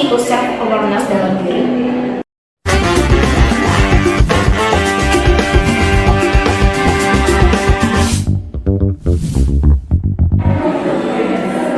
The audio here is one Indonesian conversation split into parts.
sih itu self awareness dalam diri?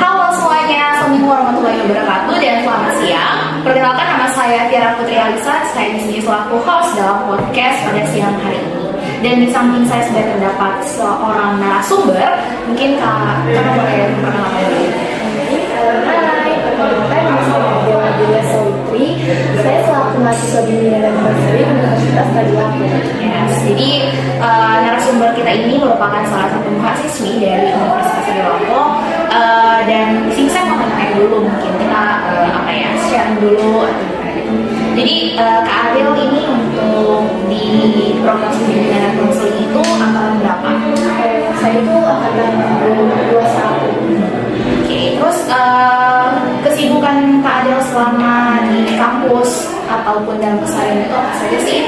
Halo semuanya, Assalamualaikum warahmatullahi wabarakatuh dan selamat siang. Perkenalkan, nama saya Tiara Putri Alisa. Saya di sini selaku host dalam podcast pada siang hari ini. Dan di samping saya sudah terdapat seorang narasumber. Mungkin Kak boleh memperkenalkan diri. Hai, perkenalkan nama saya Dewa Dewa Sawitri. Saya selaku mahasiswa bimbingan dan konseling Universitas Tadulako. Yes, jadi narasumber kita ini merupakan salah satu mahasiswi dari Universitas Tadulako. Dan di sini saya mau tanya dulu, mungkin kita share dulu atau gimana gitu. Jadi Kak Adel ini untuk di program bimbingan dan konseling itu angkatan berapa? Saya itu angkatan 2021. Oke, terus kesibukan Kak Adel selama di kampus ataupun dalam keseharian itu apa saja sih?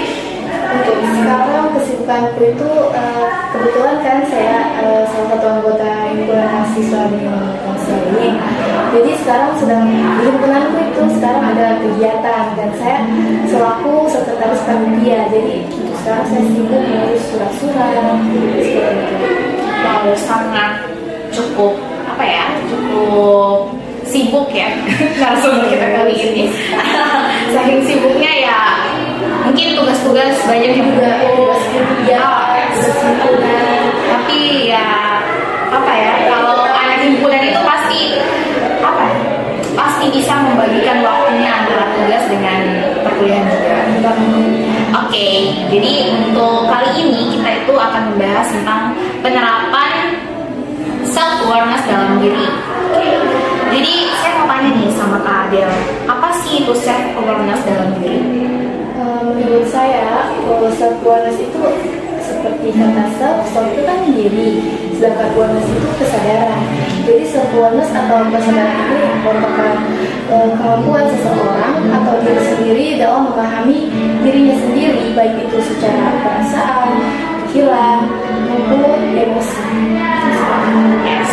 Untuk sekarang kesibukanku itu kebetulan kan saya salah satu anggota himpunan mahasiswa bimbingan dan konseling. Jadi sekarang sedang di himpunanku itu sekarang ada kegiatan dan saya selaku sekretaris panitia. Jadi untuk sekarang saya sibuk mengurus surat-surat seperti itu. Wow, sangat cukup sibuk ya narasumber kita kali ini. Saking sibuknya ya mungkin tugas-tugas banyak juga himpunan. Tapi kalau anak himpunan itu pasti bisa membagikan waktunya antara tugas dengan perkuliahan juga. Oke, jadi untuk kali ini kita itu akan membahas tentang penerapan self awareness dalam diri. Jadi saya mau tanya nih sama Kak Adel, apa sih itu self awareness dalam diri? Menurut saya, self awareness itu seperti kata self itu kan diri, sedangkan awareness itu kesadaran. Jadi self awareness atau kesadaran ini merupakan kemampuan seseorang atau diri sendiri dalam memahami dirinya sendiri, baik itu secara perasaan, pikiran, maupun emosi. Yes.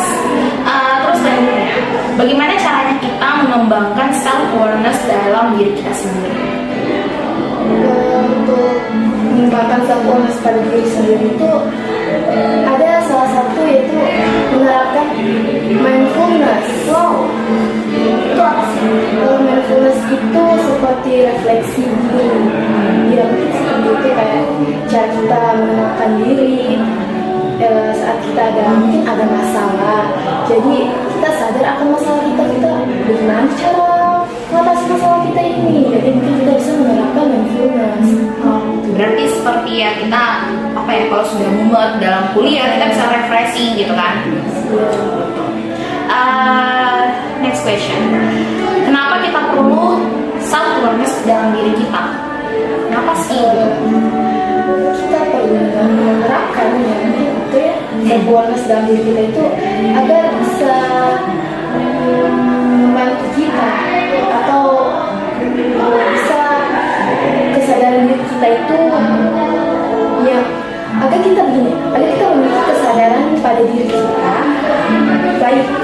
Terus selanjutnya, bagaimana caranya kita mengembangkan self awareness dalam diri kita sendiri? Untuk mengembangkan self awareness pada diri sendiri itu ada salah satu yaitu menerapkan mindfulness. Wow, itu apa sih? Mindfulness itu seperti refleksi diri. Ya mungkin seperti itu, kayak cara kita menenangkan diri saat kita mungkin ada masalah. Jadi kita sadar akan masalah kita bagaimana cara mengatasi masalah kita ini. Jadi mungkin kita bisa menerapkan mindfulness. Berarti seperti ya kita kalau sudah mumet dalam kuliah kita bisa refreshing gitu kan? Next question, kenapa kita perlu self awareness dalam diri kita? Kenapa sih? Kita perlu menerapkan self awareness dalam diri kita itu agar bisa membantu kita atau bisa kesadaran diri kita itu agar kita memiliki kesadaran pada diri kita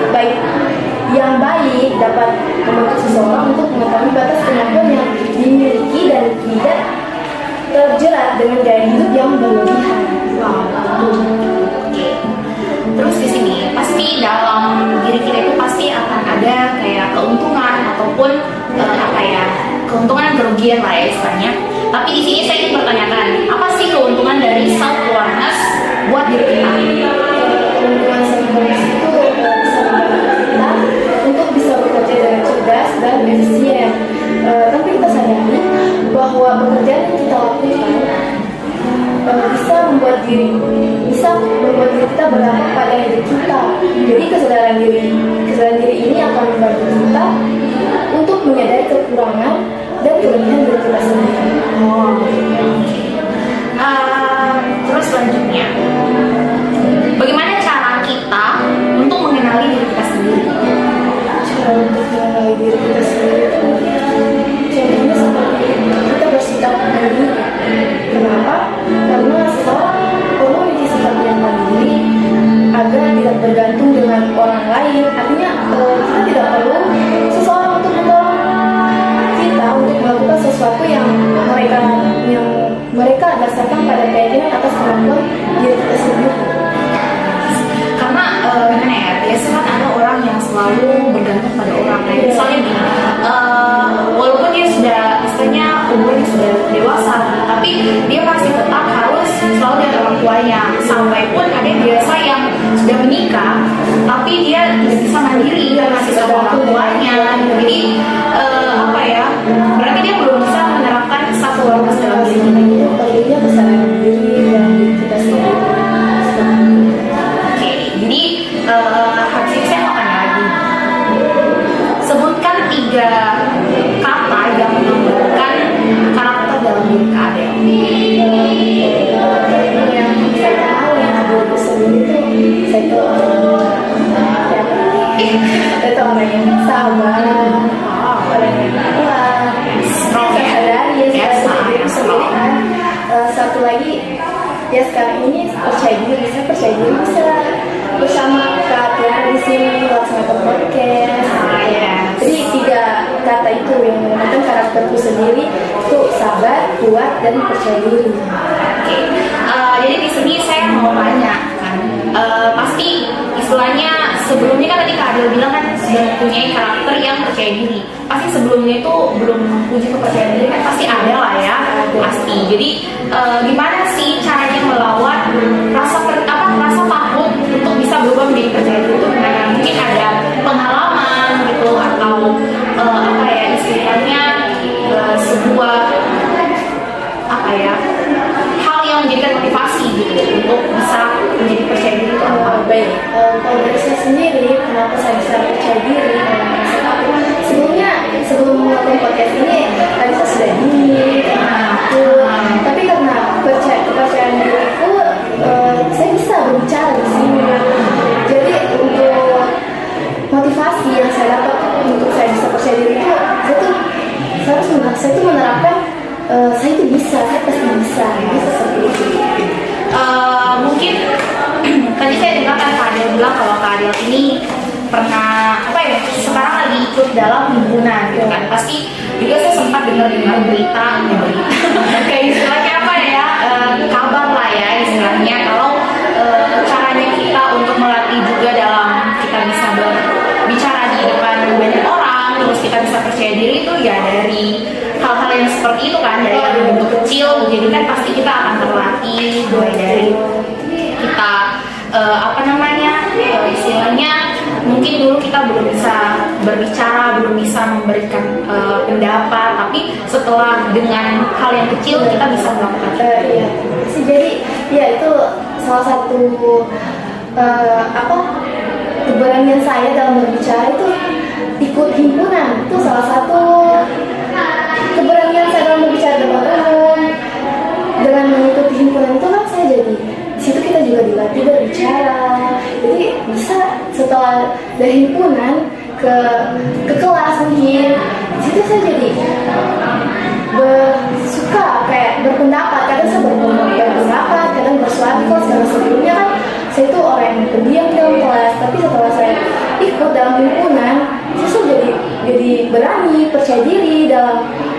baik yang baik dapat membantu seseorang untuk mengetahui batas kemampuan yang dimiliki dan tidak terjerat dengan gaya hidup yang berlebihan. Terus di sini pasti dalam diri kita itu pasti akan ada kayak keuntungan ataupun keuntungan dan kerugian lah ya istilahnya. Tapi di sini saya ingin bertanyakan, apa sih keuntungan dari self awareness buat diri kita? Keuntungan self awareness itu bisa membantu kita untuk bisa bekerja dengan cerdas dan efisien. Tapi kita sadari bahwa pekerjaan yang kita lakukan bisa membuat diri kita berdampak pada hidup kita. Jadi kesadaran diri ini akan membantu kita untuk menyadari kekurangan dan kelebihan diri kita sendiri. Terus selanjutnya, bagaimana cara kita untuk mengenali diri kita sendiri? Cara untuk mengenali diri kita sendiri itu contohnya seperti kita bersikap mandiri. Kenapa? Karena seseorang perlu memiliki sikap yang mandiri agar tidak bergantung dengan orang lain. Artinya kita tidak perlu seseorang untuk menolong kita sendiri. Karena gimana ya, biasanya kan ada orang yang selalu bergantung pada orang. Kayak misalnya gini, walaupun dia sudah istilahnya umurnya sudah dewasa, tapi dia masih tetap harus selalu lihat orang tuanya. Sampai pun ada yang biasa yang sudah menikah, tapi dia tidak bisa mandiri dan masih sama orang tuanya. Jadi apa ya, berarti dia belum bisa menerapkan satu waras dalam diri. Itu perlunya kesadaran diri dan diri kita sendiri. Oke, jadi habis ini saya mau tanya lagi. Sebutkan 3 kata yang menggambarkan karakter dalam diri Kak Adel. Yang saya tahu yang diri sendiri itu saya itu orang yang sabar, orang yang kuat, Strong ya? sadari Yes, diri sendiri kan. Satu lagi ya sekarang ini percaya diri, saya percaya diri bisa bersama Kak Tiara di sini melaksanakan podcast. Yes. Jadi 3 kata itu yang menggunakan karakterku sendiri itu sabar, kuat, dan percaya diri. Oke, jadi di sini saya mau tanya kan, pasti istilahnya sebelumnya kan tadi Kak Adel bilang kan sudah mempunyai karakter yang percaya diri. Pasti sebelumnya itu belum uji kepercayaan diri kan pasti ada lah ya, pasti. Jadi gimana sih caranya melawan rasa takut untuk bisa berubah menjadi percaya diri itu? Nah, mungkin ada pengalaman gitu atau apa ya istilahnya sebuah apa ya hal yang menjadikan motivasi gitu untuk bisa menjadi percaya diri itu apa? Baik, kalau dari saya sendiri, kenapa saya bisa percaya diri dalam merasa takut? Sebelum melakukan podcast ini, tadi saya sudah dingin, takut. Tapi karena kepercayaan diriku, saya bisa berbicara di sini. Jadi untuk motivasi yang saya dapat untuk saya bisa percaya diri itu, saya tuh menerapkan saya itu bisa, saya pasti bisa seperti itu. Mungkin tadi saya dengar kan Kak Adel bilang kalau Kak Adel ini pernah apa ya sekarang lagi ikut dalam himpunan gitu kan, pasti juga saya sempat dengar berita kayak istilahnya apa ya kabar lah ya istilahnya kalau caranya kita untuk melatih juga dalam kita bisa berbicara di depan banyak orang terus kita bisa percaya diri itu ya dari hal-hal yang seperti itu kan, dari yang bentuk kecil jadi kan pasti kita akan terlatih mulai dari kita apa namanya istilahnya mungkin dulu kita belum bisa berbicara, belum bisa memberikan pendapat, tapi setelah dengan hal yang kecil kita bisa melakukan Iya. Jadi ya itu salah satu keberanian saya dalam berbicara itu ikut himpunan, itu salah satu keberanian saya dalam berbicara depan umum. Dengan mengikuti himpunan itu kan saya jadi di situ kita juga dilatih berbicara. Jadi bisa setelah dari himpunan ke kelas mungkin di situ saya jadi suka kayak berpendapat. Kadang saya berpendapat, kadang bersuara kelas. Karena sebelumnya kan saya itu orang yang pendiam dalam kelas, tapi setelah saya ikut dalam himpunan, saya jadi berani, percaya diri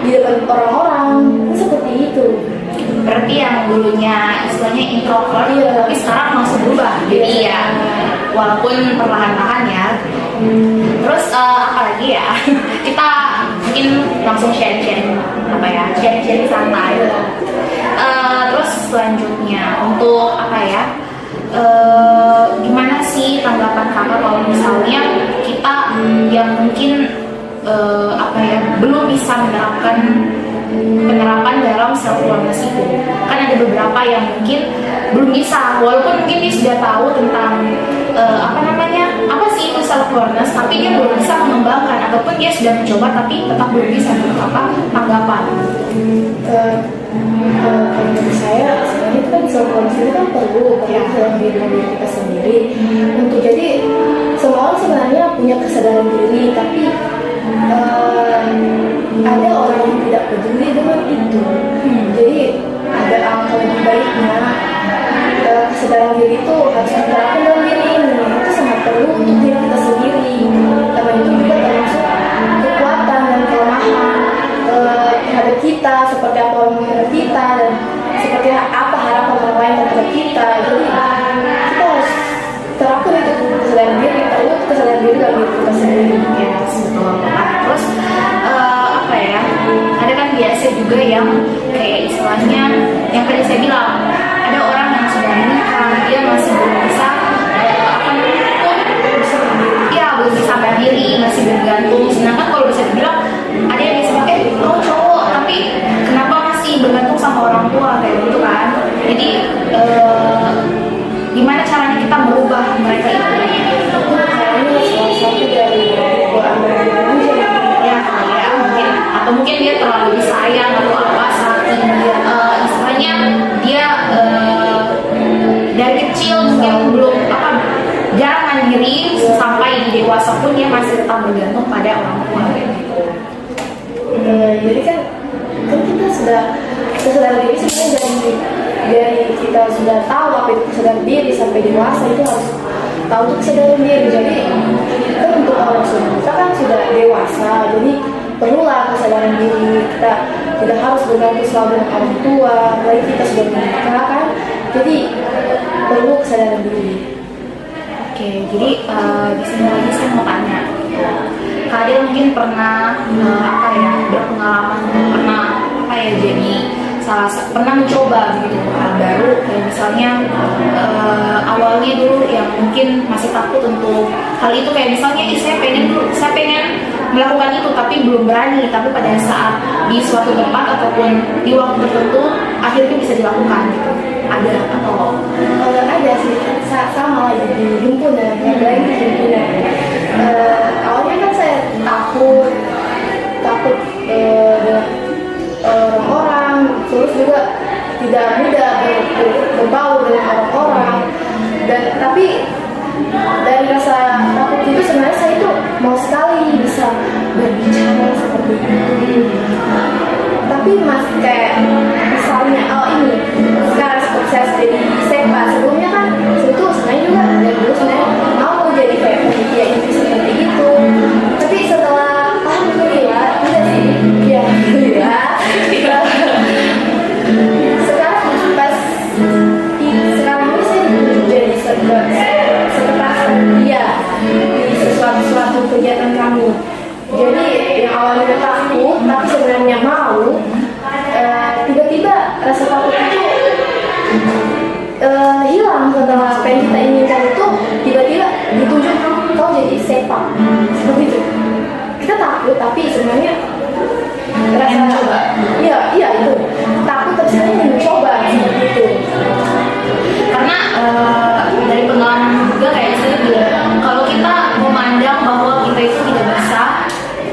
di depan orang-orang. Seperti itu. Berarti yang dulunya istilahnya introvert, tapi sekarang langsung berubah. Jadi ya, walaupun perlahan-lahan ya. Terus apa lagi ya? Kita mungkin langsung sharing apa ya? Sharing santai. Terus selanjutnya untuk apa ya? Gimana sih tanggapan kakak kalau misalnya kita yang mungkin apa ya belum bisa menerapkan penerapan dalam self awareness itu kan ada beberapa yang mungkin belum bisa walaupun mungkin dia sudah tahu tentang apa sih itu self awareness tapi dia belum bisa mengembangkan ataupun dia sudah mencoba tapi tetap belum bisa tanggapan. Kalau menurut saya sebenarnya itu kan self awareness itu kan perlu dalam diri kita sendiri untuk jadi semua orang sebenarnya punya kesadaran diri tapi ada orang yang tidak peduli dengan itu. Jadi ada angka lebih baiknya kesadaran diri itu harus diterapkan dalam diri ini. Itu sangat perlu untuk diri kita sendiri. Karena itu juga termasuk kekuatan dan kelemahan terhadap kita, seperti apa orang menghadap kita dan seperti apa harapan orang lain terhadap kita. Jadi biasa juga yang kayak istilahnya yang tadi saya bilang, ada orang yang sudah menikah dia masih belum bisa apa namanya itu ya belum bisa berdiri, masih bergantung. Sedangkan kalau bisa dibilang ada yang bisa kamu cowok tapi kenapa masih bergantung sama orang tua kayak gitu kan. Jadi gimana caranya kita merubah mereka itu? Caranya salah satu dari Quran dan Indonesia. Ya mungkin, atau mungkin dia terlalu disayang atau apa, saking istilahnya dia dari kecil mungkin belum apa jarang mandiri, sampai di dewasa pun dia masih tetap bergantung pada orang tua gitu. Jadi kan kita sudah kesadaran diri sebenarnya dari kita sudah tahu apa itu kesadaran diri sampai dewasa itu harus tahu untuk kesadaran diri. Jadi kita untuk orang kita kan sudah dewasa, jadi perlulah kesadaran diri. Kita tidak harus bergantung selalu dengan orang tua, apalagi kita sudah menikah kan, jadi perlu kesadaran diri. Oke, jadi di sini lagi saya mau tanya, kalian mungkin pernah apa ya berpengalaman, pernah apa ya jadi pernah mencoba gitu hal baru, kayak misalnya awalnya dulu yang mungkin masih takut untuk hal itu, kayak misalnya saya pengen melakukan itu tapi belum berani, tapi pada saat di suatu tempat ataupun di waktu tertentu akhirnya bisa dilakukan gitu. Ada atau ada sih, sama lagi di himpunan, yang lain di himpunan. Awalnya kan saya takut dengan orang-orang, terus juga tidak mudah berbaur dengan orang-orang, dan tapi dari rasa takut itu sebenarnya saya itu mau sekali bisa berbicara seperti itu. Tapi mas kayak misalnya ini sekarang saya jadi SEPA, sebelumnya kan itu sebenarnya juga dari dulu sebenarnya mau jadi kayak panitia inti seperti itu, tapi setelah alhamdulillah tidak sih ya alhamdulillah sekarang pas sekarang ini saya jadi sekretaris dia di sesuatu kegiatan kami. Jadi yang awalnya takut tapi sebenarnya mau, tiba-tiba rasa takut itu hilang setelah apa yang kita inginkan itu tiba-tiba ditunjuk kau jadi sepak seperti itu. Kita takut tapi sebenarnya rasa mencoba. Iya itu takut tapi sebenarnya mencoba seperti itu. karena dari pengalaman juga kayak saya bilang, kalau kita memandang bahwa kita itu tidak bisa,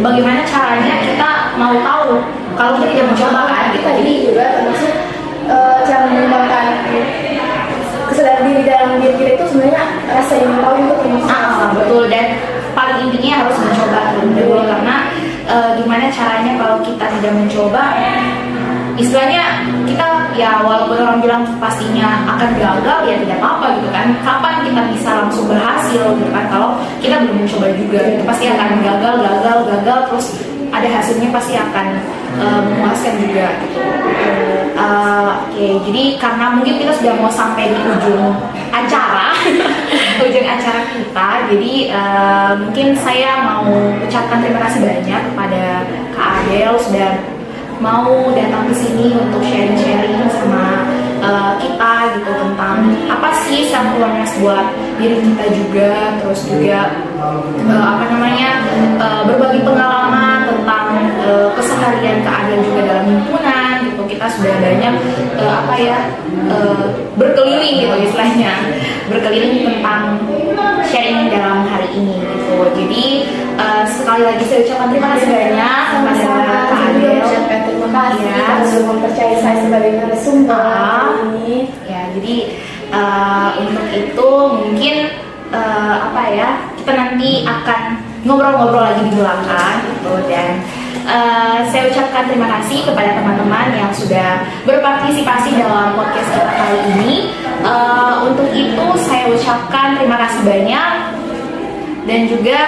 bagaimana caranya kita mau tahu kalau kita tidak mencoba kan gitu. Jadi juga termasuk cara mengembangkan kesadaran diri dalam diri kita itu sebenarnya rasa ingin tahu itu termasuk. Betul, dan paling intinya harus mencoba dulu, karena gimana caranya kalau kita tidak mencoba, istilahnya kita ya walaupun orang bilang pastinya akan gagal ya tidak apa-apa gitu kan. Kapan kita bisa langsung berhasil gitu kan kalau kita belum mencoba juga, itu pasti akan gagal terus ada hasilnya pasti akan memuaskan juga gitu. Oke, jadi karena mungkin kita sudah mau sampai di ujung acara ujung acara kita, jadi mungkin saya mau ucapkan terima kasih banyak kepada Kak Adel sudah mau datang ke sini untuk sharing-sharing sama kita gitu tentang apa sih self awareness buat diri kita juga, terus juga berbagi pengalaman tentang keseharian keadaan juga dalam himpunan gitu. Kita sudah banyak berkeliling gitu istilahnya, berkeliling tentang sharing dalam hari ini gitu. Jadi sekali lagi saya ucapkan terima kasih banyak kepada Kak Adel. Terima kasih sudah mempercayai saya sebagai narasumber ini. Ya, jadi untuk itu mungkin kita nanti akan ngobrol-ngobrol lagi di belakang gitu, dan saya ucapkan terima kasih kepada teman-teman yang sudah berpartisipasi dalam podcast kita kali ini. Untuk itu saya ucapkan terima kasih banyak, dan juga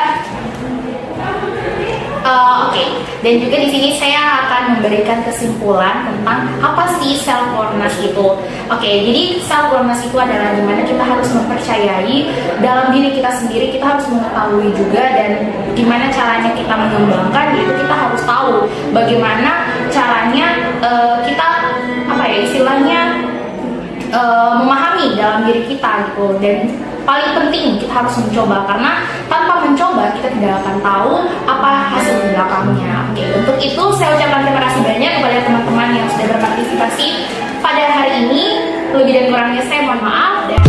dan juga di sini saya akan memberikan kesimpulan tentang apa sih self awareness itu. Jadi self awareness itu adalah dimana kita harus mempercayai dalam diri kita sendiri, kita harus mengetahui juga, dan gimana caranya kita mengembangkan, yaitu kita harus tahu bagaimana caranya kita apa ya istilahnya memahami dalam diri kita gitu. Dan paling penting kita harus mencoba, karena tanpa mencoba kita tidak akan tahu apa hasil di belakangnya. Oke, untuk itu saya ucapkan terima kasih banyak kepada teman-teman yang sudah berpartisipasi pada hari ini. Lebih dan kurangnya saya mohon maaf. Dan